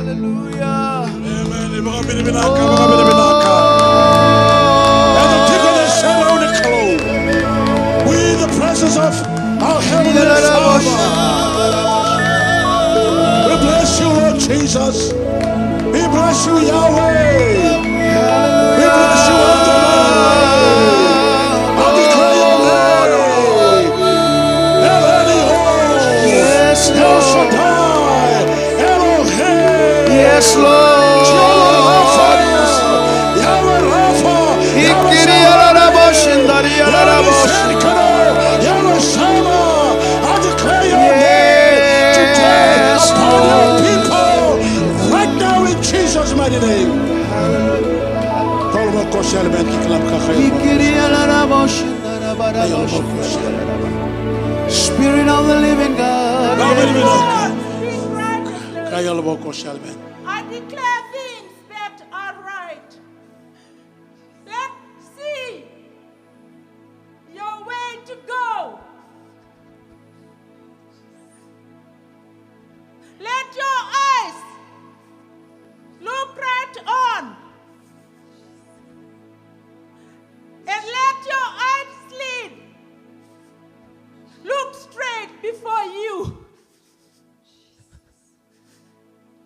Hallelujah. Amen. And the tickle is shadow on the clothes. We in the presence of our Heavenly Father. We bless you, Lord Jesus. We bless you, Yahweh. We bless you, Adonai. I declare your name. El Elyon. Yes, El Lord. Shaddai. Elohim. Yes, Lord. Jehovah Rapha. Yahweh Rapha. Yahweh Shammah. Yahweh Shammah. I declare your name today upon your people. Right now in Jesus' mighty name. Spirit of the living God. I declare things that are right. Let's see your way to go. Let your eyes look right on. And let your eyelid look straight before you.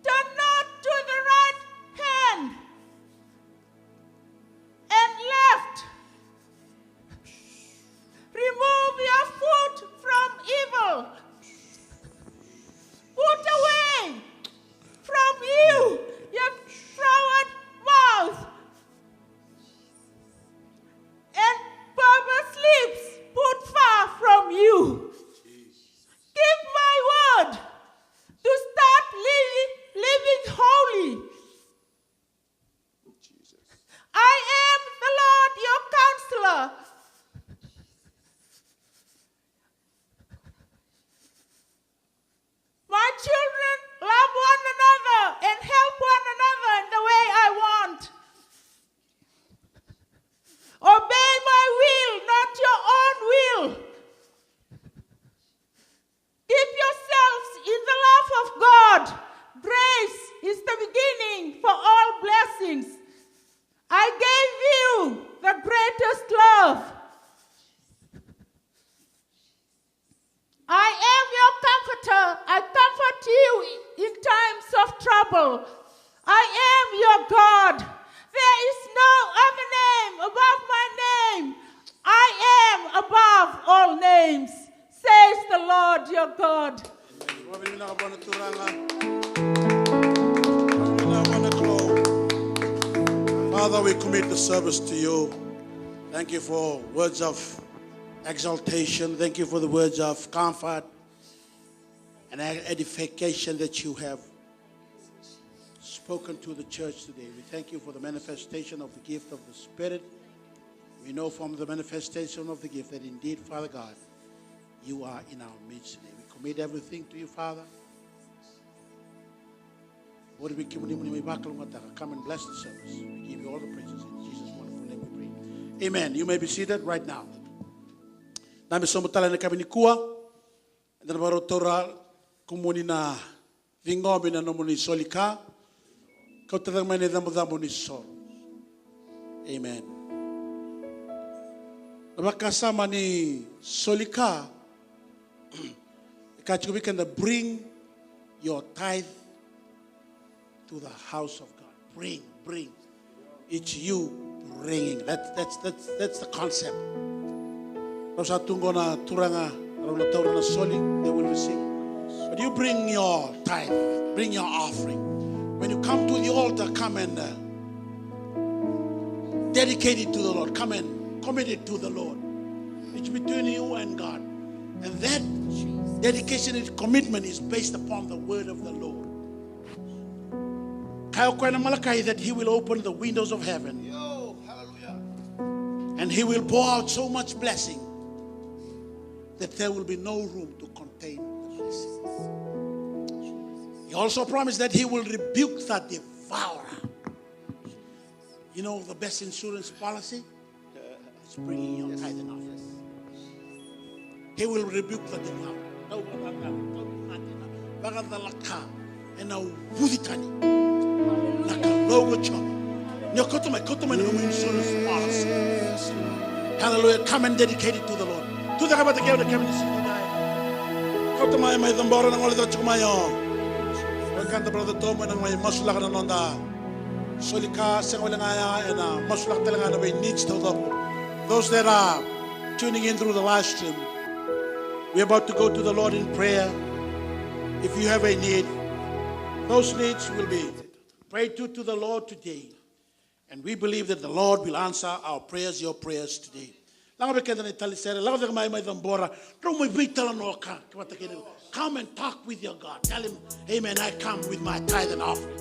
Turn not to the right hand and left. Remove your foot from evil. Put away from you your froward mouth and perverse lips put far from you. Keep my word to start living holy. I am the Lord your counselor. My children love one another and help one another in the way I want. Obey my will, not your own will. Keep yourselves in the love of God. Grace is the beginning for all blessings. I gave you the greatest love. I am your comforter. I comfort you in times of trouble. I am your God. There is no other name above my name. I am above all names, says the Lord your God. Father, we commit the service to you. Thank you for words of exaltation. Thank you for the words of comfort and edification that you have spoken to the church today. We thank you for the manifestation of the gift of the Spirit. We know from the manifestation of the gift that indeed, Father God, you are in our midst today. We commit everything to you, Father. Lord, we come and bless the service. We give you all the praises. In Jesus' wonderful name we pray. Amen. You may be seated right now. Nami somutala na kami ni kuwa. Na baro tora kumuni na vingobi na nomuni solika. Kau tatang mani damu ni sol. Amen. Nabakasama ni solika. We can bring your tithe to the house of God. Bring. It's you bringing. That's the concept. Sa tungo na turanga na tauro na soli, they will receive. But you bring your tithe, bring your offering. When you come to the altar, come and dedicate it to the Lord. Come and commit it to the Lord. It's between you and God. And that dedication and commitment is based upon the word of the Lord. That he will open the windows of heaven. And he will pour out so much blessing that there will be no room to contain the blessings. He also promised that he will rebuke the devourer. You know the best insurance policy? It's bringing your tithe and offering. He will rebuke the devourer. and now Vudikani. Nakalogo choma. Nyokotoma kotoma na insurance policy. Hallelujah. Come and dedicate it to the Lord. To the Kabata Gavin, the Cabinet City. Kotoma, my Zambora, and all the Chumayo. Welcome to Brother Tom and my Masulak and Nonda. Solika, Sangolangaya, and Masulak Telangana needs to the those that are tuning in through the live stream. We're about to go to the Lord in prayer. If you have a need, those needs will be prayed to the Lord today. And we believe that the Lord will answer our prayers, your prayers today. Come and talk with your God. Tell him, amen, I come with my tithe and offering.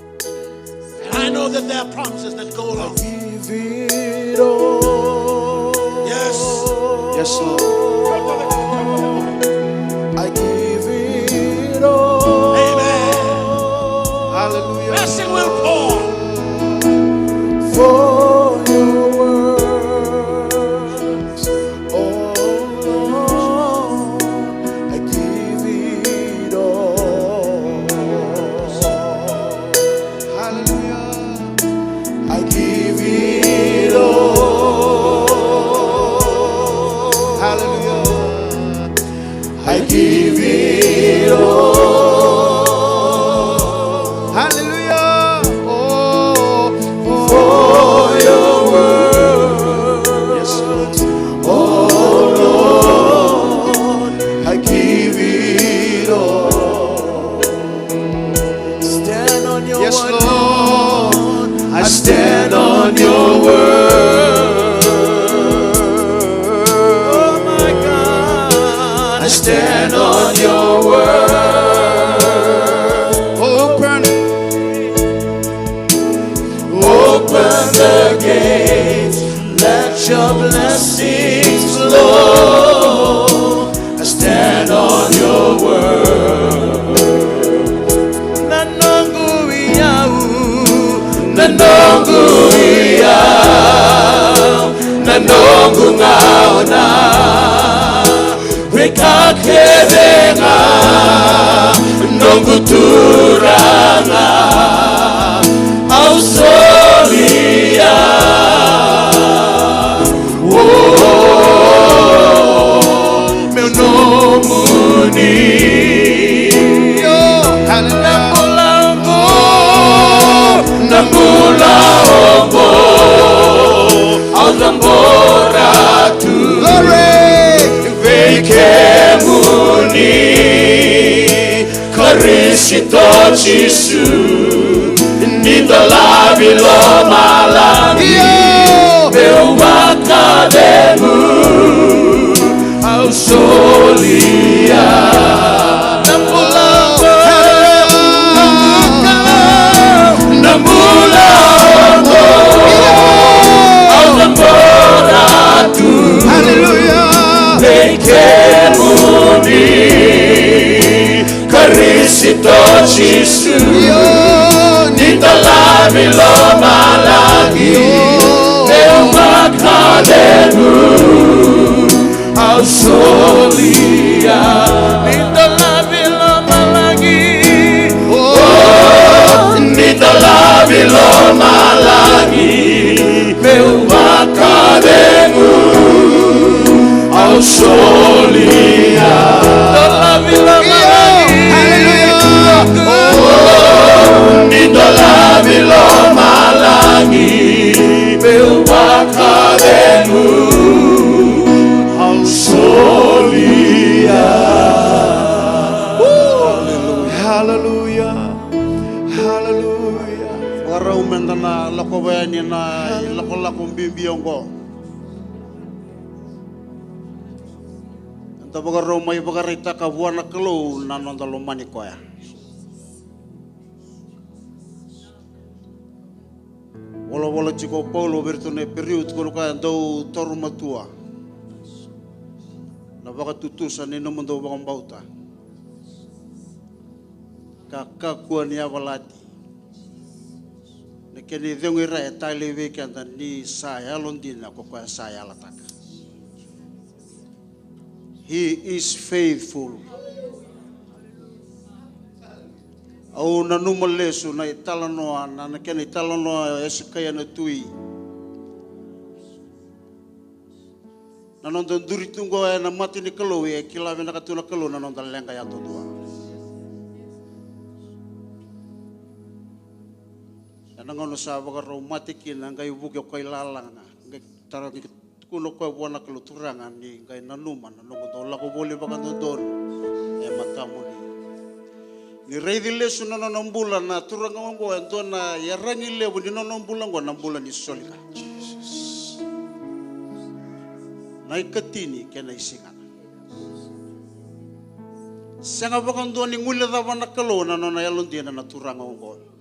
And I know that there are promises that go along. Give it all. Yes. Yes, Lord. I give it all. Amen. Hallelujah. Blessing will pour. For your words, oh Lord, I give it all. Hallelujah. I give it all. Hallelujah. I give it all. Hallelujah. Oh, for your word. Yes, Lord. Oh Lord, I give it all. Stand on your word, Lord. I stand on your word. Oh my God, I stand on your word. Open the gates, let your blessings flow. I stand on your word. Nanongu iyau, nanongu ngaona, wekakebenga, nongu turanga, ausolia. Meu nome Nambulango, Auzambora tu Veikemuni, Karisito Chisu, Nidolabilo Malangi, Meu Macademu, Ausolia. Hallelujah. Veikemuni, Karisito Chisu, Nidolabilo Malangi, Meu Macademu, Ausolia. Nidolabilo Malangi, Nidolabilo Malangi, Meu Macademu, Ausolia. Nidolabilo Malangi, Meu Macademu, Ausolia. Hallelujah. Hallelujah. Warau mendana lakobani na lakolakumbibiongo. Tabagarro may bagarita ka buwana kalo nanondalo manikoya. Wala chiko Paulo bertone period kono kaya do torumatua. Na baka tutusan ni nomondo bakang bauta. Kakakuan ya walati. Nekeni dengira etale wekanda ni saya londina ko kaya saya lataka. He is faithful. Au na numa lesu na italanoa na kena italanoa esikaya na tui. Na nonton duri tunggu na mati ni kalau kilawe na katuna kalau na nonton lengka ya tua. Na ngono sa baga mati kina ngai buke koi lalang ngai tara ni kuno ko buana kalau turangan ni ngai nanuma na nongo to lako boleh baga nonton matamu ni rei lesu na bulan na turangan ngo ento na yarangi lebu ni bulan ngo 6 bulan ni solika Jesus na ikatini kena isingan sanga baga ndo ni ngule da bana kalau na nona yalon dia na turangan ngo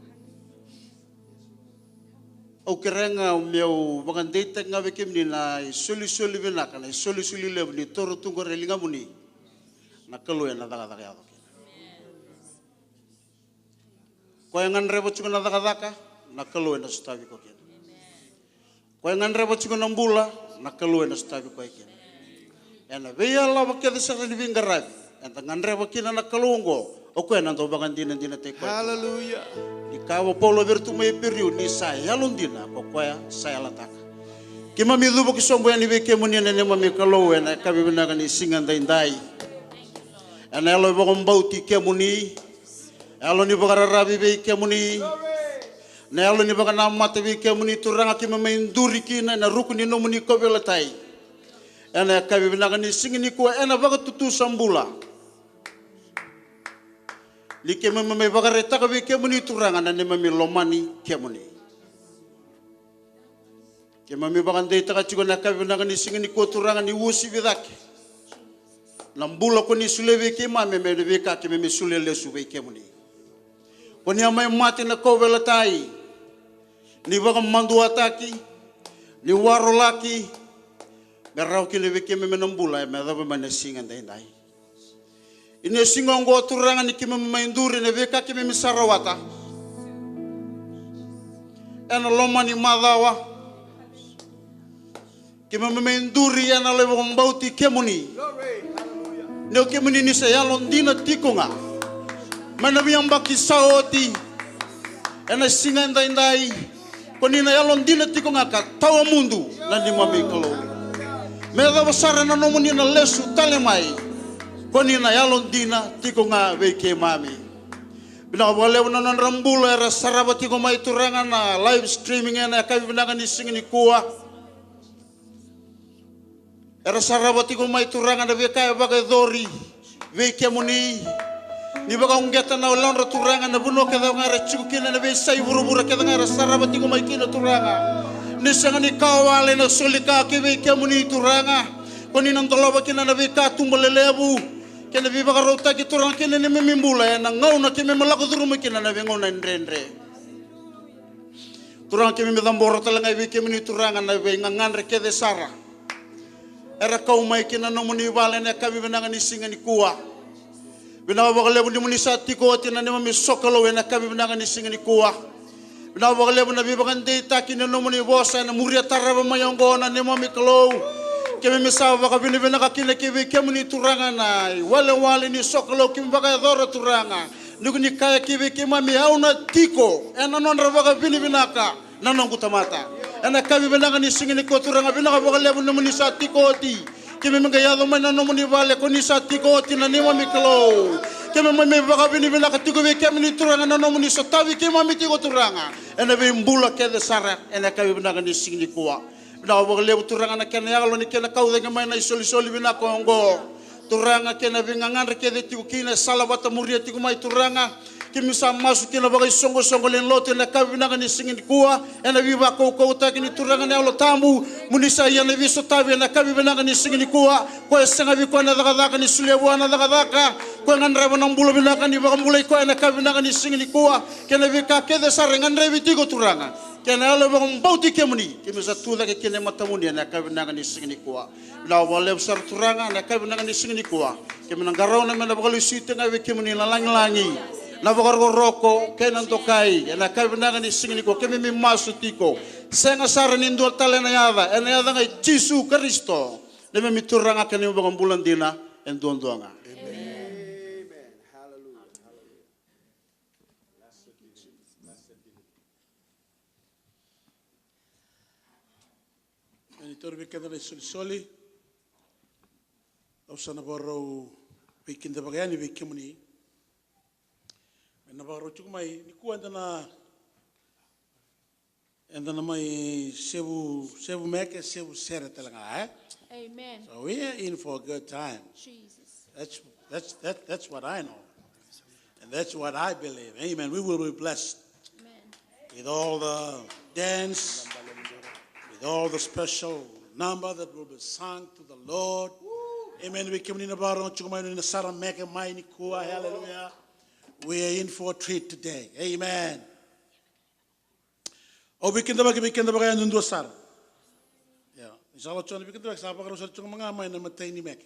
au kerenga o meu bagandeta nga bekem ni na soli bena kana soli lebu ni toro tungo relinga muni na kalau na daga ya ko yang rebo chuko na daga na kalau na stavi ko ken ko yang rebo chuko na mbula na kalau na stavi ko ken ena veya la bakeda sa ni vingarab enta nganrebo kina na kalungo o ko na do bagandina dina te ko hallelujah ikaw polo vertu may periu ni saya lundina ko koya saya latak kima mi lubo ki sombo yani be kemuni ne mami kalo na kabi binaga ni singan dai ana elo bo mbauti kemuni elo ni bagara rabi be kemuni na elo ni bagana mate be kemuni turanga kima mainduri kina na rukuni no muni ko belatai ana kabi binaga ni singini ko ena baga tutu sambula like mame bagareta ka be kemuni turanga na ne mami lomani kemuni ke mami bagande ta ka chigo na ka bina ni singini ko turanga ni wusi bidake nambula ko ni suleve ke mame me be ka ke me sulele su be kemuni ko ni amai mate na ko belatai ni baga mandu ataki ni warolaki berau ke leve ke me nambula me da be mane singan dai ini singongo turangan ikima mainduri ne beka kimi misarawata ena lomani madawa kimi mainduri ena lewo mbauti kemuni ne kemuni ni saya londina tikonga mana biamba kisaoti ena singa ndai konina ya londina tikonga ka tawa mundu na ni mami kalo meda basara na nomuni na lesu talemai koni na yalon dina tiko nga weke mami bina wale wana rambula era saraba tiko mai turanga na live streaming na kabi bina ni singini kuwa era saraba tiko mai turanga na weka bagai dori weke muni ni baga ungeta na ulon turanga na buno ke nga rechukina na be sai buru-buru ke nga saraba tiko mai kina turanga ni sangani kawale na solika ke weke muni turanga koni nang toloba kina na weka tumbalelebu kena viva karota ki turang kena ni memimbula na ngau na keme malako turu kena na ngau na ndrendre turang keme medambora talanga vi keme ni turanga na ve ngangan reke de sara era kau mai kena no muni vale na kabi benanga ni singa ni kuwa bina ba lebu ni muni sati ko tina ni mami sokolo na kabi benanga ni singa ni kuwa bina ba lebu na viva kan de takina no muni bosa na muria taraba mayongo na ni mami klo kemi misawa baka bini-bina ka kina kiwi kemi ni turanga na wale ni sokolo kemi baka dora turanga nuku ni kaya kiwi kema mi hauna tiko ena nonra baka bini-bina ka nanong kutamata ena kabi benanga ni singini ko turanga bina ka baka lebu namu ni sa tiko ti kemi mga yado may nanomu ni vale ko ni sa tiko ti na ni mami klo kemi mami baka bini-bina ka tiko kemi ni turanga nanomu ni sa tabi kemi mami tiko turanga ena bimbula kede sara ena kabi benanga ni singini kuwa na wa lebu turanga na kena yalo ni kena kau dengan main isoli bina kongo turanga kena bingangan rekede tiku kina salawata muria tiku mai turanga kimi sa masuk kina bagai songo len lote na kabina ni singin kuwa ena viva ko ta kini turanga na lo tamu munisa ya na viso tabi na kabina ni singin kuwa ko senga vi ko na daga ni sulewa na daga ko ngan rebo nang bulo bina kan di baga mulai ko na kabina ni singin kuwa kena vika kede sarengan revi tiku turanga kena alo bang bauti kemuni kimi satu lagi kena matamuni na kabina ni singini kuwa la wale besar turanga na kabina ni singini kuwa kimi nangarau na mena bakal site ngawe kemuni langi na bakar roko kena tokai na kabina ni singini kuwa kimi mi masutiko senga sarani ndo talena yada ena yada ngai Yesu Kristo na mi turanga kena bang bulan dina enduanga. And it will be gathered soli. Those on the borrow weekend the Bagani Vikimuni. And about took my Nikuandana and then my Sevu Mek and Sevu Seratelanga. Amen. So we are in for a good time. Jesus. That's what I know. And that's what I believe. Amen. We will be blessed Amen. with all the dance, with all the special number that will be sung to the Lord. Amen. We come in about in the Sarah Mecca, Mighty Kua. Hallelujah. We are in for a treat today. Amen. Oh, we can never end to Sarah. Yeah. Inshallah, we can do it. Sabah Rosal Chumanga, my name is Tiny Mecca.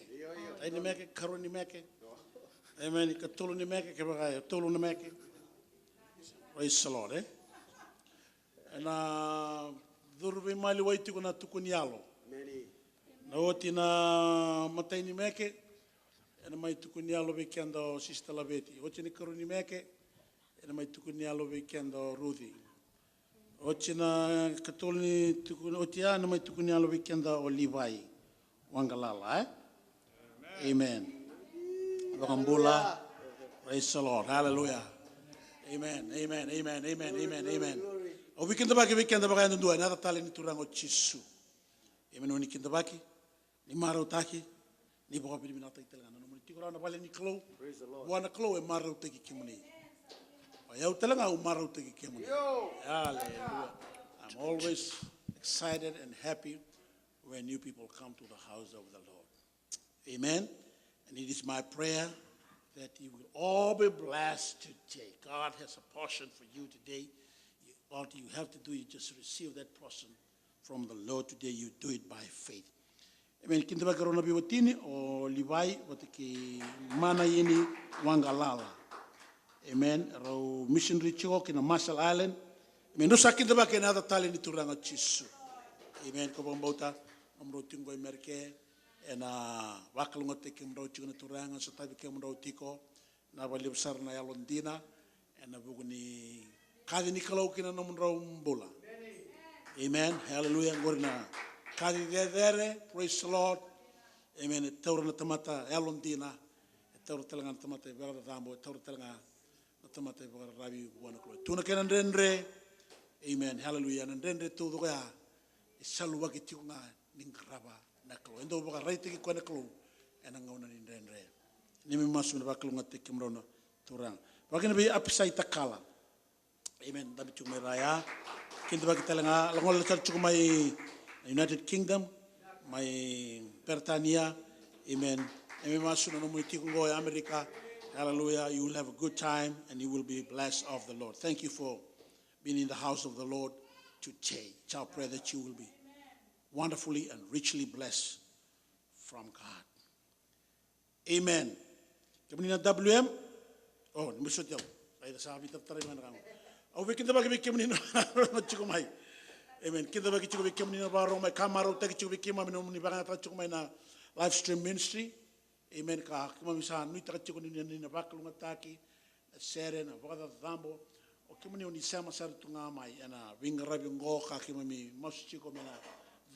Tiny Mecca, Karuni Mecca. Amen. Katuluni Mecca, Kabaka, Tuluni Mecca. Praise the Lord, eh? And Durbi Mali Waitu na Tukunialo. Naotina Mataini Meke, and my Tukunialo Vikendo, Sister Laveti. Ochini Karuni Meke, and my Tukunialo Vikendo, Ruthi. Ochina Katolini Tukunotia, and my Tukunialo Vikendo, Olivai, Wangalala, eh? Amen. Wangambula, praise the Lord, hallelujah. Amen, amen, amen, amen, amen, amen. Oh, we can the back and do another talent to Rango Chisu. Amen, when you can the back. Ni maro taki ni boka pili minata itelanga no muni tikora na vale ni klo wana klo e maro teki kimuni o yau telanga o maro teki kimuni. Hallelujah. I'm always excited and happy when new people come to the house of the Lord. Amen. And it is my prayer that you will all be blessed today. God has a portion for you today. All you have to do is just receive that portion from the Lord today. You do it by faith. Amen. Kinta ba karona biwatini o Levi watiki mana yini Wangalala. Amen. Ro missionary chok in Marshall Island. Amen. No sakinta ba kenada tali ni turanga chisu. Amen. Ko bambota amro tingo Amerike ena wakalunga teki mro chuna turanga so tabi ke mro tiko na bali besar na yalondina ena buguni kadi ni kalau kina no mro mbola. Amen. Hallelujah. Gorna Kadi there, praise the Lord. Amen. Taurana tamata elondina. Taur telanga tamata vela dambo. Taur telanga tamata vela rabi buana klo. Tuna kenan rendre. Amen. Hallelujah. Nendre tu doya. Isalu wagi tiunga ningraba naklo. Endo boka raite ki kwana klo. Enangona nendre. Nimi masu na baklo ngate kimrona turang. Bagina bi apisai takala. Amen. Dabi chukme raya. Kinta bagi telanga langol char chukmai United Kingdom, my Pertania, amen. America, hallelujah. You will have a good time and you will be blessed of the Lord. Thank you for being in the house of the Lord today. It's our prayer that you will be wonderfully and richly blessed from God. Amen. Kemudian WM, oh, misut jauh. Saya sahabat tertarik mana kamu? Oh, bikin tempat kemudian cukup mai. Amen. Kita bagi cukup bikin ni baru mai kamar utak cukup bikin mami nomu ni bagai tak cukup mai na live stream ministry. Amen. Kah kita bisa nui tak cukup ni bakalung ataki seren abada dambo. Oke mani oni sama sar tunga mai ana wingarabi ngo kah kita mami masuk cukup mai na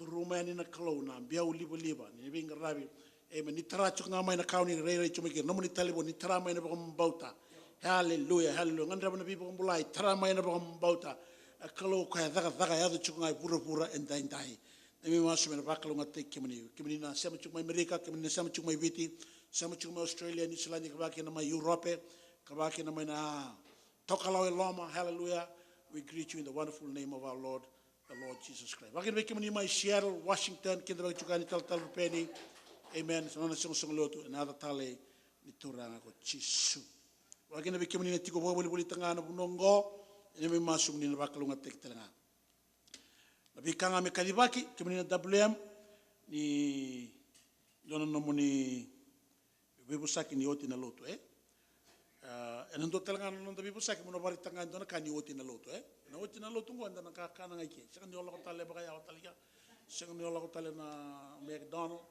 rumah ni na kalau na biau liba ni wingarabi. Amen. Ni tera cukup ngamai na kau ni rei cuma kira nomu ni talibon ni tera mai na bakom bauta. Hallelujah. Hallelujah. Ngan rabi na bakom bulai tera mai na bakom bauta. Kalau kaya daga ya tu cuma pura entai. Nami masuk mana bakal ngatek kemani na sama cuma Amerika, kemani sama cuma Viti, sama cuma Australia, New Zealand, kabaki nama Europe, kabaki nama na Tokalau Loma. Hallelujah. We greet you in the wonderful name of our Lord, the Lord Jesus Christ. Bagi kemani mai Seattle, Washington, kita bagi juga ni tal penny. Amen. Sana song lotu another tale ni turang aku Cisu. Bagi kemani na tiko boleh tengah na bunongo. Ini memang masuk ni nak kalungan tek telanga. Tapi kang ame kalibaki kemudian WM ni jono nomu ni bibusaki ni oti na lotu endo telanga no bibusaki mo bari tanga dona kan oti na lotu na oti na lotu ngo ndana ka kana ngai ke sekan yo la ko tale baka ya tale ya sekan yo la ko tale na McDonald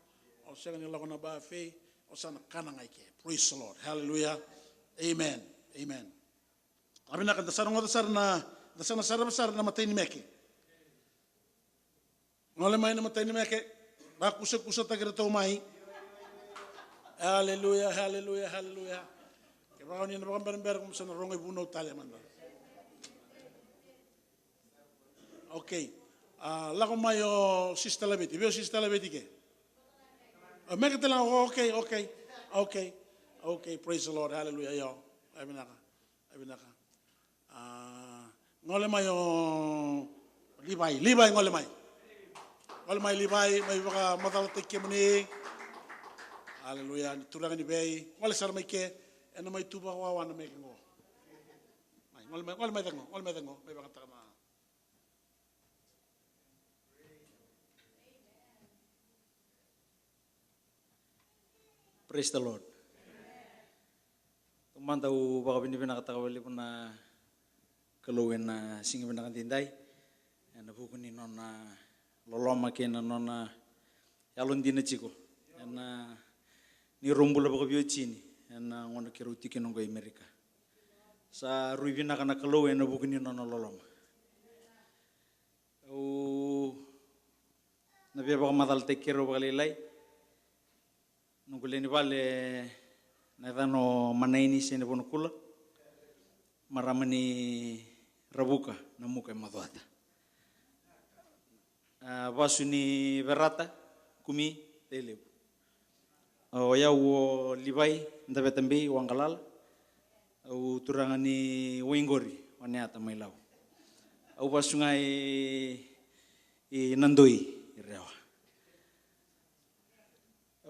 o sekan yo la ko na buffet o sana kana ngai ke. Praise the Lord. Hallelujah. Amen. Amen. Abina kan dasar na matay ni meke. Ngole mai na matay ni meke. Ba kusa tagira tau mai. Hallelujah, hallelujah, hallelujah. Kaya ni na bakang kung sa narongay bunaw talya man ba. Okay. Lako mayo Sister Labeti. Veo Sister Labeti ke? Meke te lang, okay, praise the Lord, hallelujah, yo. Abinaka. Ngole mayo Libay ngole mai. Ngole mai Libay, may baka matalatik ke muni. Hallelujah, tulangan ni bay. Ngole sar mai ke, eno mai tuba wawan na may ngo. Ngole mai tengo, may baka taka na. Praise the Lord. Teman tahu baka bini nakatawali po na kaluin na singa pinakatindai. Na buko ni nona loloma kena nona yalon din na chiko. Na ni rombula baka biyo chini. Na ngona kiruti kinong ko Amerika. Sa ruibi na kana kaluin na buko ni nona loloma. Nabiya baka madal tekero baka lilay. Nungkuleni vale na dano manaini sene pono kula maramani rabuka na muka maduata vasu ni verata kumi telebu o ya wo libai ndabe tambi wangalala au turangani wingori waneata mailau au vasu ngai i nandoi irewa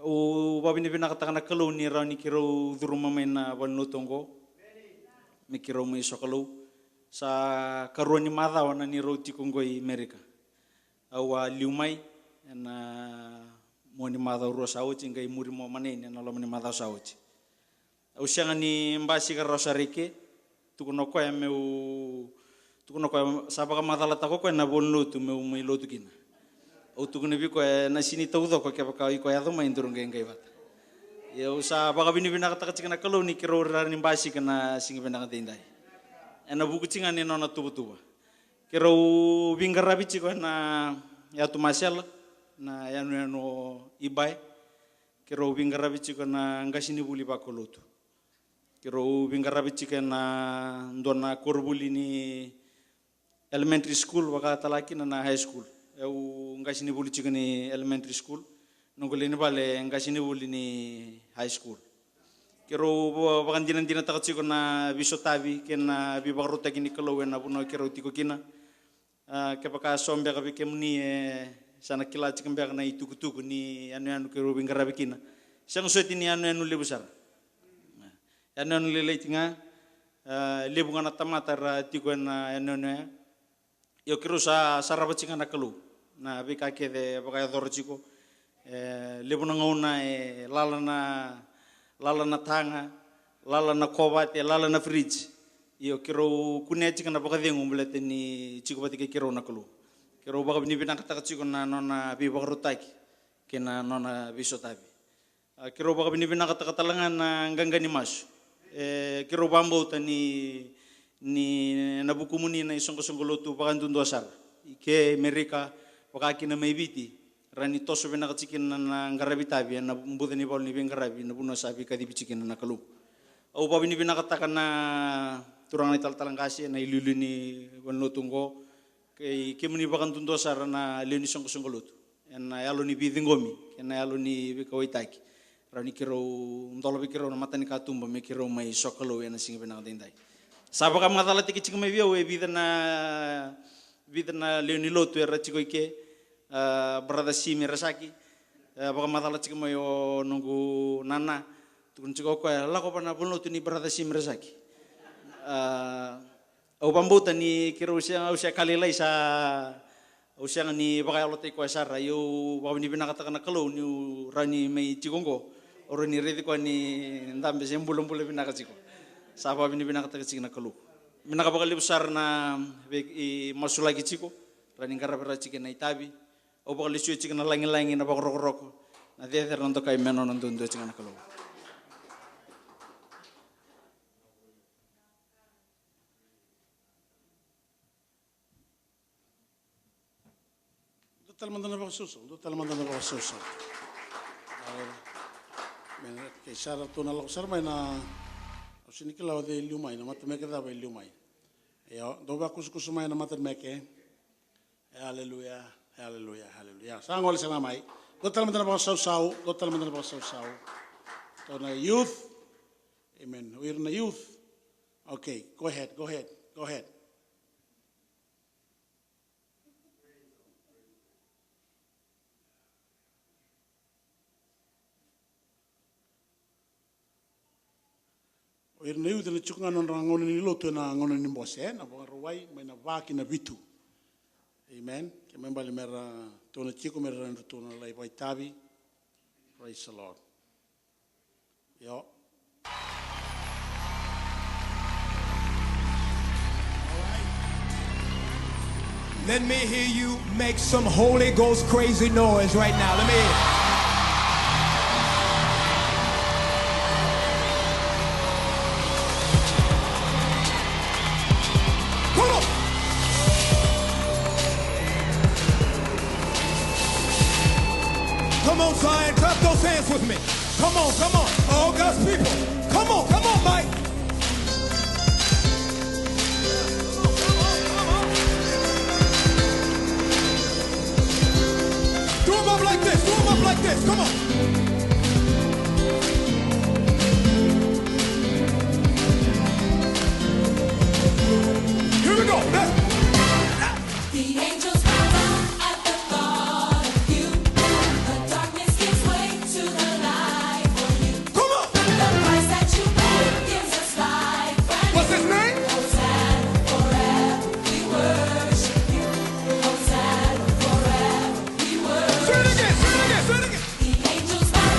o babini pinakataka na kalau ni raw ni kiro duruma may na banlutongo may kiro may sokalo sa karuan ni madaw na ni raw tikonggoy Amerika awa liumay na mo ni madaw ro sauci ngay muri mo manay na laman ni madaw sauci au siya nga ni mbasi ka raw sarike tukuno ko sabaka madalata ko na bonluto may luto kina o tukuna biko na sini tau do ko kaya kau iko yado main turun geng gay bata. Ya usa baka bini bina kata kacik na kalau ni kiro rani basi kena singi bina kata indai. Ena buku cingan ni nona tuba. Kiro binggar rabi ciko na ya tu masel na ya no ibai. Kiro binggar rabi ciko na ngasini buli bakolutu. Kiro binggar rabi ciko na dona korbuli ni elementary school baka talaki na high school. Eu ngasini buli chika ni elementary school nungkulini bale ngasini buli ni high school kero bakan dinan takat chiko na bisotabi kena bibaruta kini kalowen na puno kero tiko kina kepaka sombe kabi kemni sana kila chika mbak na itukutuku ni anu kero bingarabi kina sang sueti ni anu lebusar anu lele tinga lebungan atamata tiko na anu yo kiro sa sarabat cinga na kalu na bika kede baka dor chiko lebu na ngauna lala na tanga lala na kobate lala na fridge yo kiro kunya cinga na baka dengu mulete ni chiko pati ke kiro na kalu kiro baka bini bina kata chiko na nona bi baka rutaki kena nona bisotabi kiro baka bini bina kata langan na gangani mas kiro bambo tani ni nabukumuni na isong kasungulutu bakan dundo asar ike Amerika wakaki na may biti rani toso binakatsikin na ngarabi tabi na mbuda ni Paul ni bingarabi na buno sabi kadi bitsikin na nakalu au babi ni binakatakan na turang na taltalang kasi na ilulu ni wanlutunggo kay kimuni bakan dundo asar na liun isong kasungulutu na yalo ni bidingomi na yalo ni bikawaitaki rani kiro mtolo bikiro na mata ni katumba may kiro may sokalo na singa binakatinday Sapa ka mga talati kicik may biyo bida na Leoni Lotu era chiko ike brother Simi Rasaki baka matalati mayo nunggu nana tukun chiko ko lako pa na puno tu ni brother Simi Rasaki au pambuta ni kira usia kalilay sa usia ni baka alote ko sara yo baka ni binakata kana kalo ni rani may chikongo oro ni redi ko ni ndambe sembulong-bulong binakachiko Sapa bini binakata kecik na kalu. Binakabakali besar na masulagi ciko. Rani karapera cik na itabi. O bakali suy cik na langi-langi na bakrok-rok. Na tether nanto kay menon nanto cik na kalu. Total mandana ba suso, total mandana ba suso. Men ke sara to na lo sar mai na sini ke lawa de lumai na mata meke da ba lumai. Ya, do ba kus mai na mata meke. Hallelujah, hallelujah, hallelujah. Sangol sana mai. Total mandana ba sau, total mandana ba sau. To na youth. Amen. We're in the youth. Okay, go ahead. We're in the youth, and the chungan on rangon ni lotu na ngon ni mbose na bongaruai mai na vaki na vitu. Amen. Kememba le mera tona chico mera tona lai vai tabi. Praise the Lord. Yo. Let me hear you make some Holy Ghost crazy noise right now. Let me hear it. Come on. Come on, Zion. Clap those hands with me. Come on. All God's people. Come on, Mike. Do them up like this, come on. Here we go. The angels bow down at the thought of you. The darkness gives way to the light for you. Come on. The price that you paid gives us life. What's his name? Hosanna forever, we worship you. Hosanna forever, we worship you. Say it again. The angels bow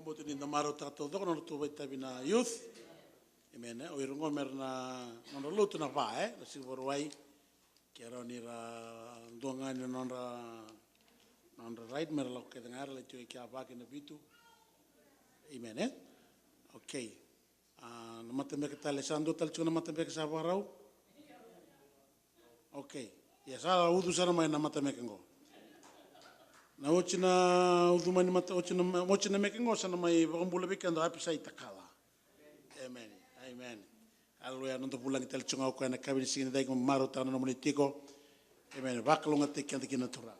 Mamboto ni namaro tato doko no tu tabi na youth. Amen. O irungo mer na no lutu na va na sivorwai. Kero ni ra donga ni non ra right mer lo ke dengar le tu ke aba ke na bitu. Amen. Okay. No matembe ke tale sando tal chuna matembe ke sabarau. Okay. Ya sa udu sana mai na matembe ke ngo. Na ochina udumani mata ochina mekengo sana mai bombula bikando apisa itakala. Amen. Amen. Haleluya no pulang itel chunga ko na kabin sini dai ko maro tano no monitiko. Amen. Bakalonga tekante kina tura.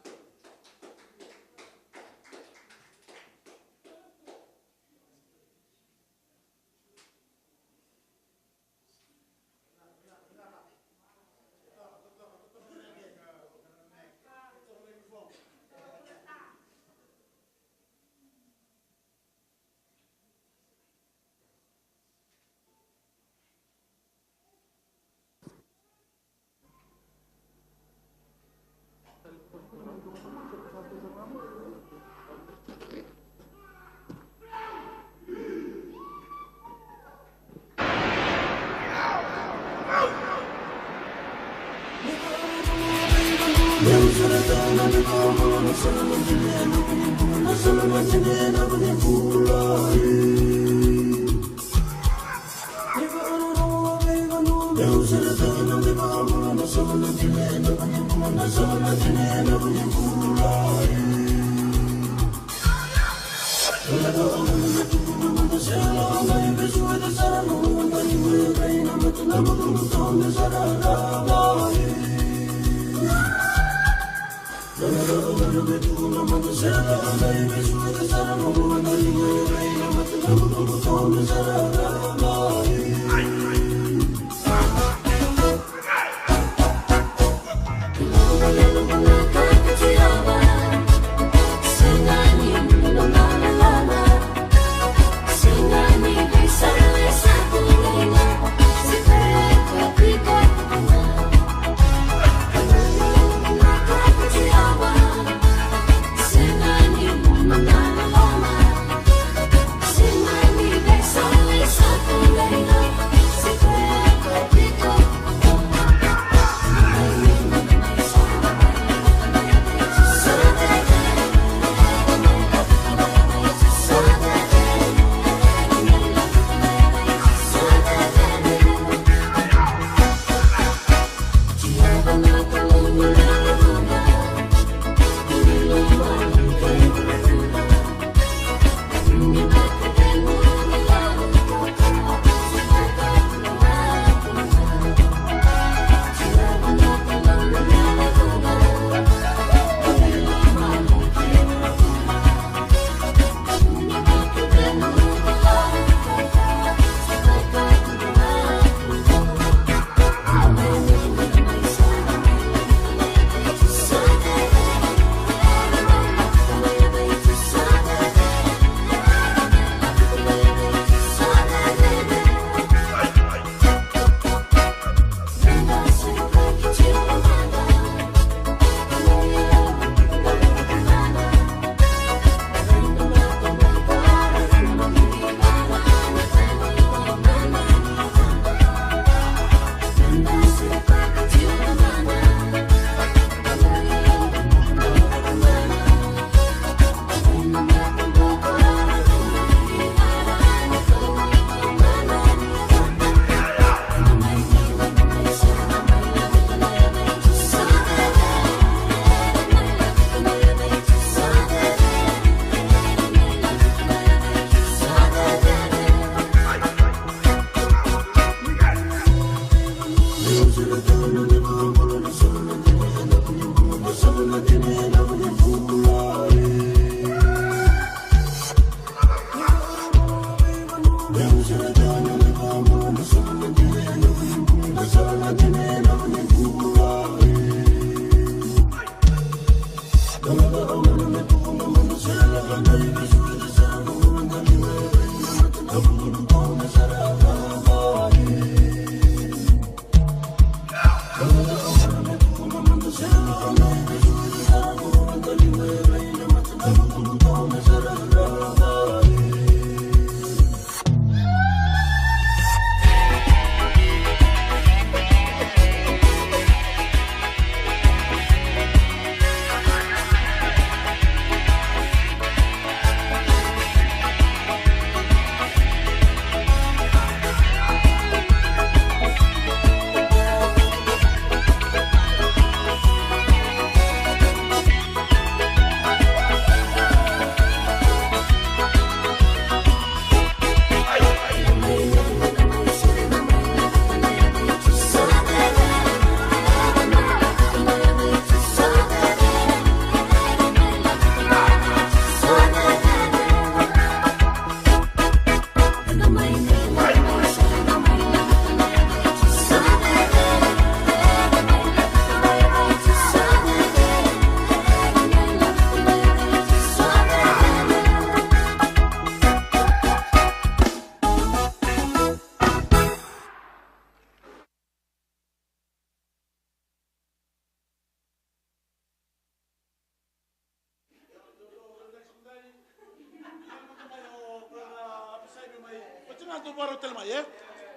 tu baru telma ya.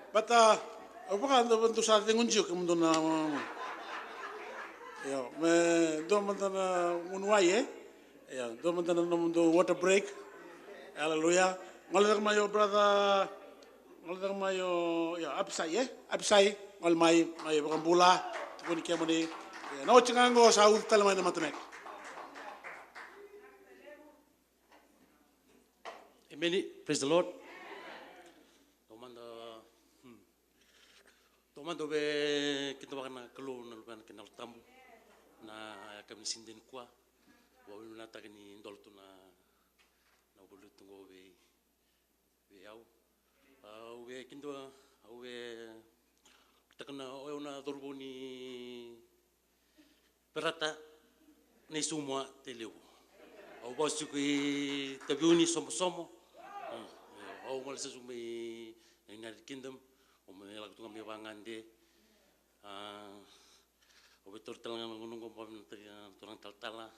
But apa kan tu sa tengun jiu kem tu na. Ya, me do mantana munwai ya, do mantana no water break. Hallelujah. Ngol mayo brother, ngol mayo ya absai ngol mai bakang bula tukuni kemuni. Ya, no chingango sa ut telma na matamek. Amen. Praise the Lord. Tomando be kita bakana kelo na luban kenal tamu na kami sinden kwa wa wina ta ni ndol tu na bulu tungo be au we kindo au we takana o na dorbo ni perata ni sumwa teleu au bosu ki tabiuni somo au mal sesumi United Kingdom o me la tu kami bangan de o betul telangan ngunung ko pam turang taltala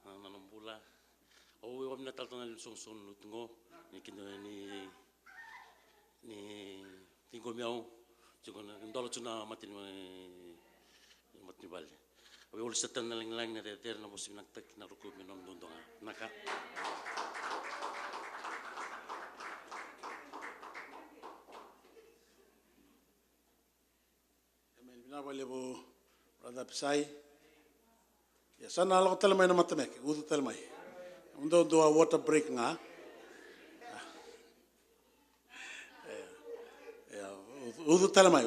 nanombula o we wamna taltala song lutungo ni kindo ni tingo miau jugona ndolo tuna matin bal o ul setan lang na der na bosim nak tak na ruku minom dondonga naka Boleh bu brother Pisai. Ya sana lo telmai na matamek, udu telmai. Untuk dua water break nga. Ya udu telmai.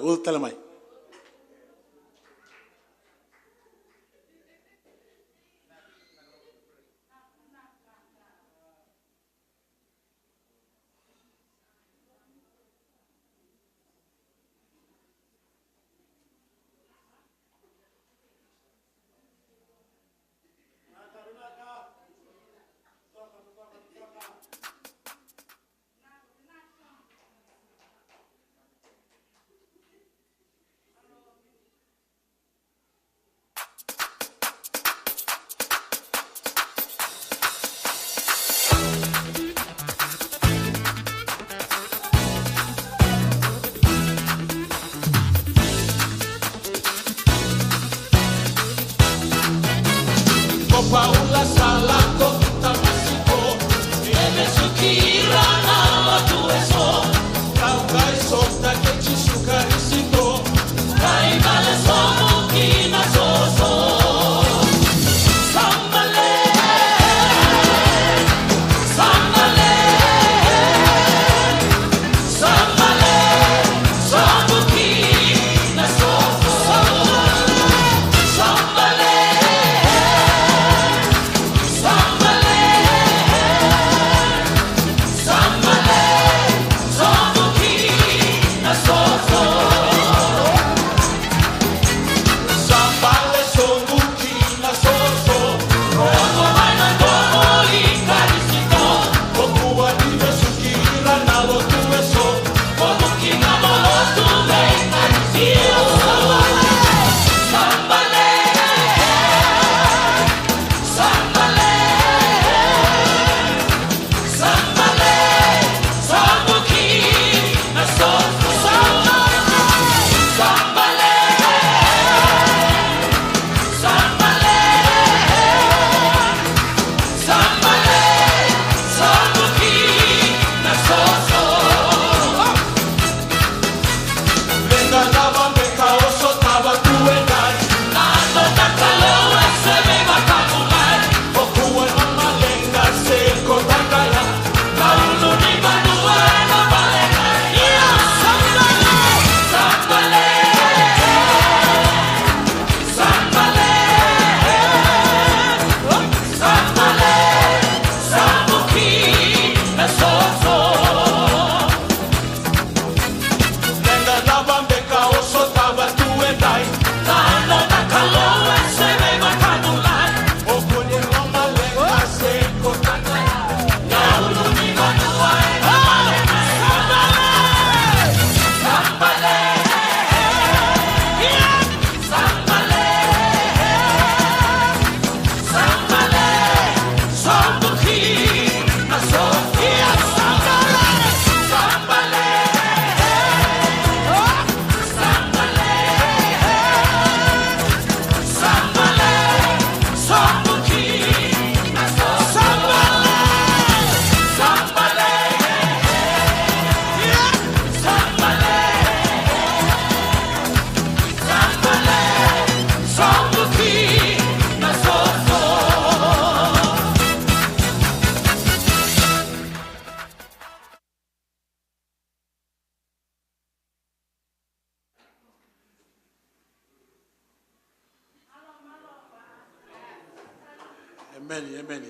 Amen, amen.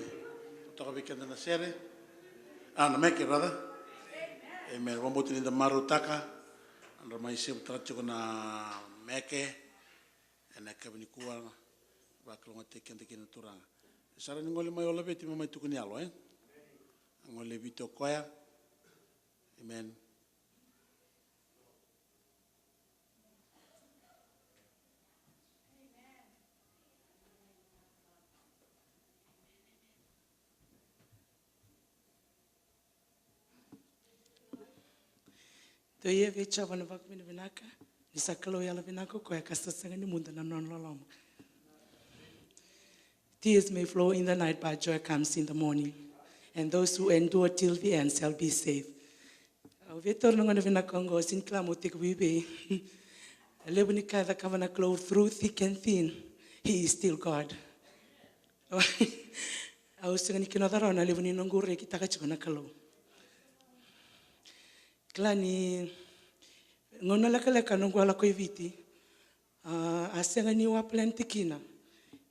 Toka weekend na sere. Na meke rather. Amen. Wa motu ni da marutaka. Andra mai se tratiko na meke. Ena kabini kuwa ba klonga teken teken turanga. Sara ni ngole mai ola beti mai tukuni alo ngole vito koya. Amen. To ye ve chava na vak mina vinaka, ni sakalo yala vinaka ko ya kasta sanga ni munda na non lolom. Tears may flow in the night, but joy comes in the morning. And those who endure till the end shall be saved. Ve torno ngana vinaka ngo sin klamo tik wibe. Lebuni kada kavana glow through thick and thin. He is still God. I was singing kinodara na lebuni nongure kitaka chikona kalo. Klani ngona laka nongwala ko iviti asenga ni wa plantikina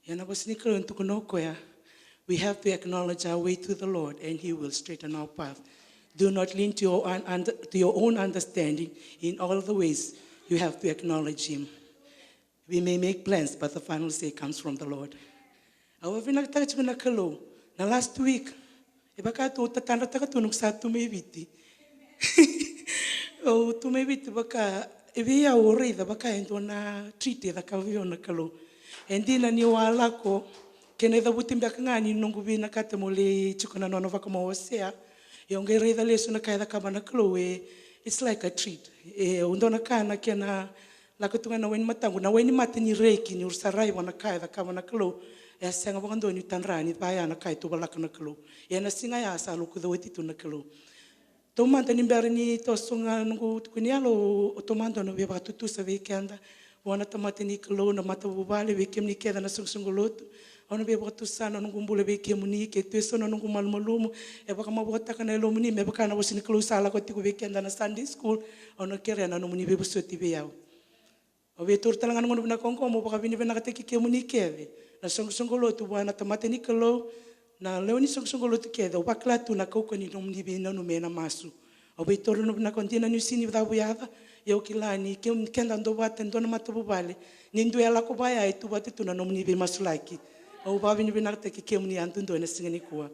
yana bosnikelo ntukunokoya. We have to acknowledge our way to the Lord and He will straighten our path. Do not lean to your own understanding. In all the ways you have to acknowledge Him. We may make plans, but the final say comes from the Lord. Awavina tachuna kalo na last week ibaka to tatanda takatunuk sa tumeviti. O tu me viti baka evia o rei da baka endo na treaty da kavio na kalo endina ni wala ko kene da butim da ngani nungu vina kate mole chikona no vaka mo osea yonge rei da leso na kai da kabana kalo it's like a treat undona kana kena la ko tunga na wen matangu na wen matini reiki ni ursarai wana kai da kabana kalo senga bangando ni tanrani baya na kai to balaka na kalo na singa ya sa lu ku do titu na kalo. Tomanda ni berni to sunga nungu tukunialo tomanda no beba tutu sa weekenda wana tamate ni klo na mata bubale wekem ni keda na sungsungulotu ono beba tu sana nungu mbule wekem ni ke teso na nungu malmalumu e baka mabota kana lomuni me baka na wasini klo sala ko tiku weekenda na Sunday school ono kere na nomuni beba soti be yao o be turtalanga nungu na konko mo baka bini bena kateki kemuni keve na sungsungulotu wana tamate ni klo na leo ni songolo tukeda wakla tu na koko ni nomni bina no mena masu o be toro no na kontina ni sini da buiada eu kilani que kenda ndo bate ndo na mata bubale ni ndo ela ko baya e tu bate tu na nomni be masulaki o ba bini bina te ke muni antu ndo na singani kuwa o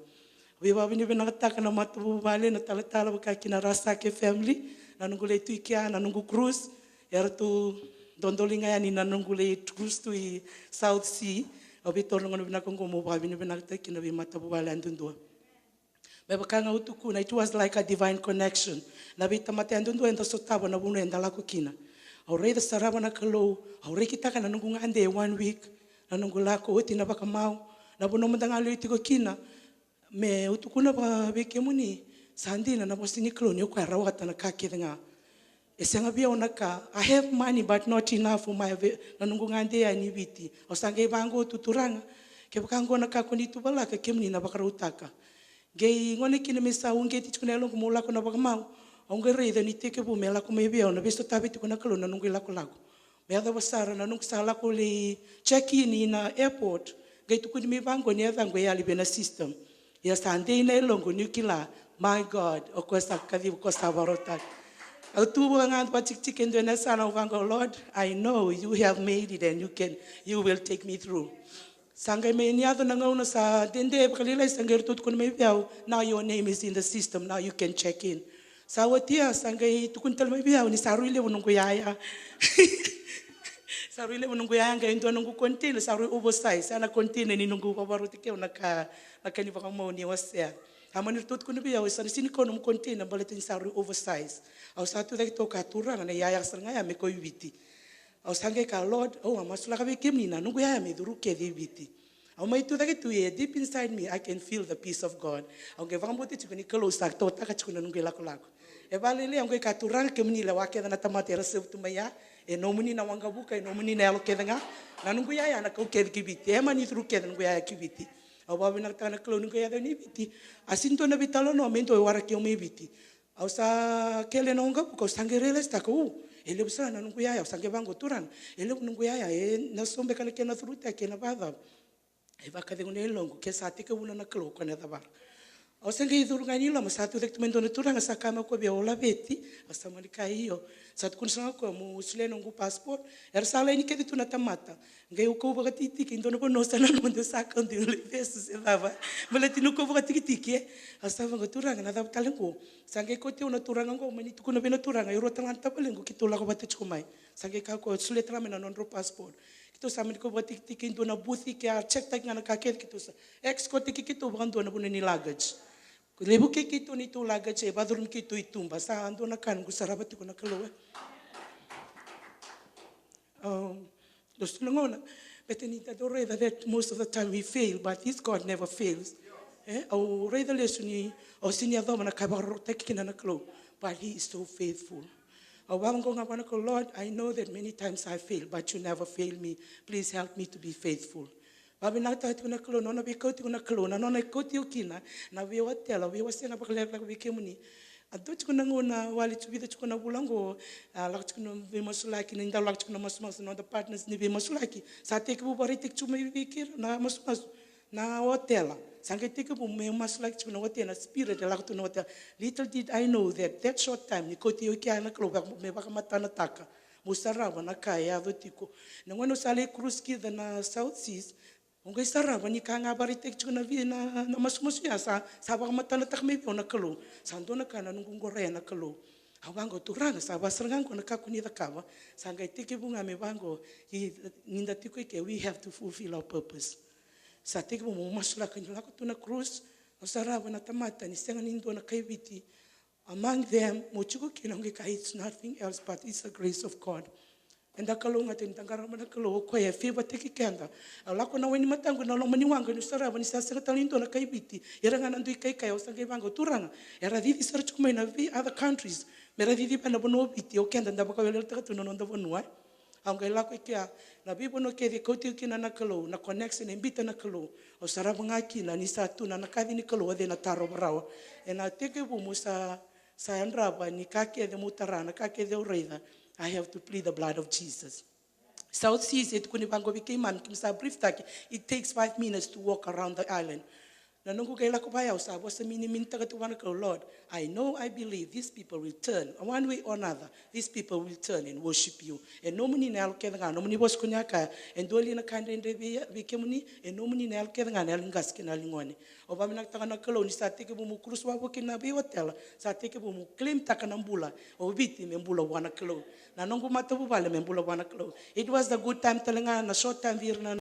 be ba bini bina ta kana mata bubale na tala tala ka kina rasa ke family na ngule tu ikia na ngu cruise era tu dondolinga ya ni na ngule cruise tu South Sea. Obitor ngono bina kongo mo ba bina bina te kina be mata bubale andundua me bakanga utuku na it was like a divine connection na bita mate andundua enda sotaba na bunu enda la kukina already saraba na kalo already kitaka na nungu ngande 1 week na nungu lako oti na baka mau na bunu mndanga liti ko kina me utuku na ba beke muni sandina na bosini klo ni ko rawata na kakidenga esenga bia onaka I have money but not enough for my nanungu ngande ya ni biti osange bango tuturanga ke bakango na ka koni tubala ka kemni na bakarutaka ge ngone kine mesa unge tikunelo ko mola ko na bakamau onge reida ni teke bu mela ko me bia ona besto tabiti ko na kalo nanungu lako lako me ada basara nanungu sala ko le check in na airport ge tukuni me bango ni adango ya libena system ya sande ina elongo nukila my god okosa kadi okosa barota Lord, I know you have made it and you will take me through. Now your name is in the system. Now you can check in. Sawatia sangay tukuntal may biyaw ni sarili unong kuyaya. Sarili unong kuyaya ngayon doon nung container sarili oversize. Sana container ni nung pabaruti kayo nakanibakang mo ni wasya. Haman nirtut ko na biyaw, isa siniko nung container, balitin sa oversize. Aw sa ito dahil ito katurang, na yayak sa ngaya, may ko'y biti. Aw sa ngay ka, Lord, masula ka may kimnina, nung kaya may duruke di biti. Aw may ito dahil ito, deep inside me, I can feel the peace of God. Aw kaya vakang buti, chiko ni kalo, sa ito, taka chiko na nung kaya lako-lako. E balili, ang kaya katurang, kimnila, wakya na natamate, rasib tumaya, nomuni na wangabuka, nomuni na alokya nga, na nung kaya na kaukya di kibiti. Eman ituruke na nung kaya kibiti. Au babi nakatana kalo nungu ya dani biti asinto na bitalo no mento waraki o mebiti au sa kele no nga ko sangerele sta ko ele busana na nungu ya sange bango turan ele nungu ya na sombe kana kena fruta kena bada Ai waka de ngone longo ke sa te ke una na klo ko ne da bar. O se ngai dur ngani lo ma sa tu dek mendo na turanga sa kama ko be ola beti asa mani kai yo. Sa tu kun sa ko mu sule no passport er sala ni ke tu na tamata. Ngai ko ba titi ke ndono no sa na no de sa kan de le fesu se lava. Mala tinu ko ba tiki tiki asa va turanga na da talengo. Sa ngai ko te una turanga ko mani tu kuna be na turanga yo rotanga tapalengo ki tu la ko ba te chumai. Sa ngai ka ko sule tra me na no passport. Kito sa mani ko ba tiki tiki ndo na buthi ke a check tak ngana ka ke kito sa. Ex ko tiki kito ba ndo na bune ni luggage. Lebu ke kito ni tu luggage e ba durun kito itumba sa ando na kan gusaraba ti ko na kaloe. Los ngona betenita do reda that most of the time we fail, but this God never fails. Au reda lesuni au sinia do na ka ba ro te kina na kalo, but he is so faithful. Lord, I know that many times I fail, but you never fail me. Please help me to be faithful. Babi na ta tuna klo no na bi ko tuna klo na no na ko ti ukina na bi wa tela bi wa sena ba kle bi kemuni ado tuna ngona wali tu bi tuna bulango la tuna bi masulaki ni ndala tuna mas no the partners ni bi masulaki sa te ke bu bari te tu mi bi kir na mas na hotel sange te ke bu me masulaki tuna hotel na spirit la tuna hotel. Little did I know that short time ni ko ti ukina klo ba me ba mata na taka musaraba na kaya do tiko na ngono sale cruise ki na South Seas. Ongai saraba ni kanga bari tek chuna vi na masumasu ya sa ba matana tak me na kalo sandona kana nungu re na kalo awango turanga sa basrangan ko na kakuni da kawa sangai teke bunga me bango ninda tiko ke we have to fulfill our purpose sa teke mo masula kanila ko tuna cruise o saraba na tamata ni senga nindo na kaibiti among them mo chuko kinonge kai it's nothing else but it's the grace of God. And the kalunga tin tangara mana kalo ko e fiba teki kenda ala ko na weni matango na lo mani wanga ni sara bani sa sera talindo na kaibiti era ngana ndui kai o sangai bango turanga era vivi sara chukuma na vi other countries mera vivi pana bono biti o kenda ndaba ka wele taka tuno ndo bonua anga ila ko kia na bibo no ke de koti kina na kalo na connection e bita na kalo o sara banga kina ni sa tuna na kavi ni kalo de na taro brawa e na teke bu musa sa andraba ni kake de mutarana kake de ureida. I have to plead the blood of Jesus. South Seas, it takes 5 minutes to walk around the island. Lord, I know, I believe these people will turn. One way or another, these people will turn and worship you. And no money nel kedanga, no money was kunyaka, and doli na kind and bekemuni, and no money nel kedanga, elingaskin alingoni. Obaminatana colony, Sateke Bumu Cruswa working na be hotel, Sateke Bumu claim takanambula, or viti membula wana kilo. Nanongo matabu vale membula wana kilo. It was a good time telling her, a short time here.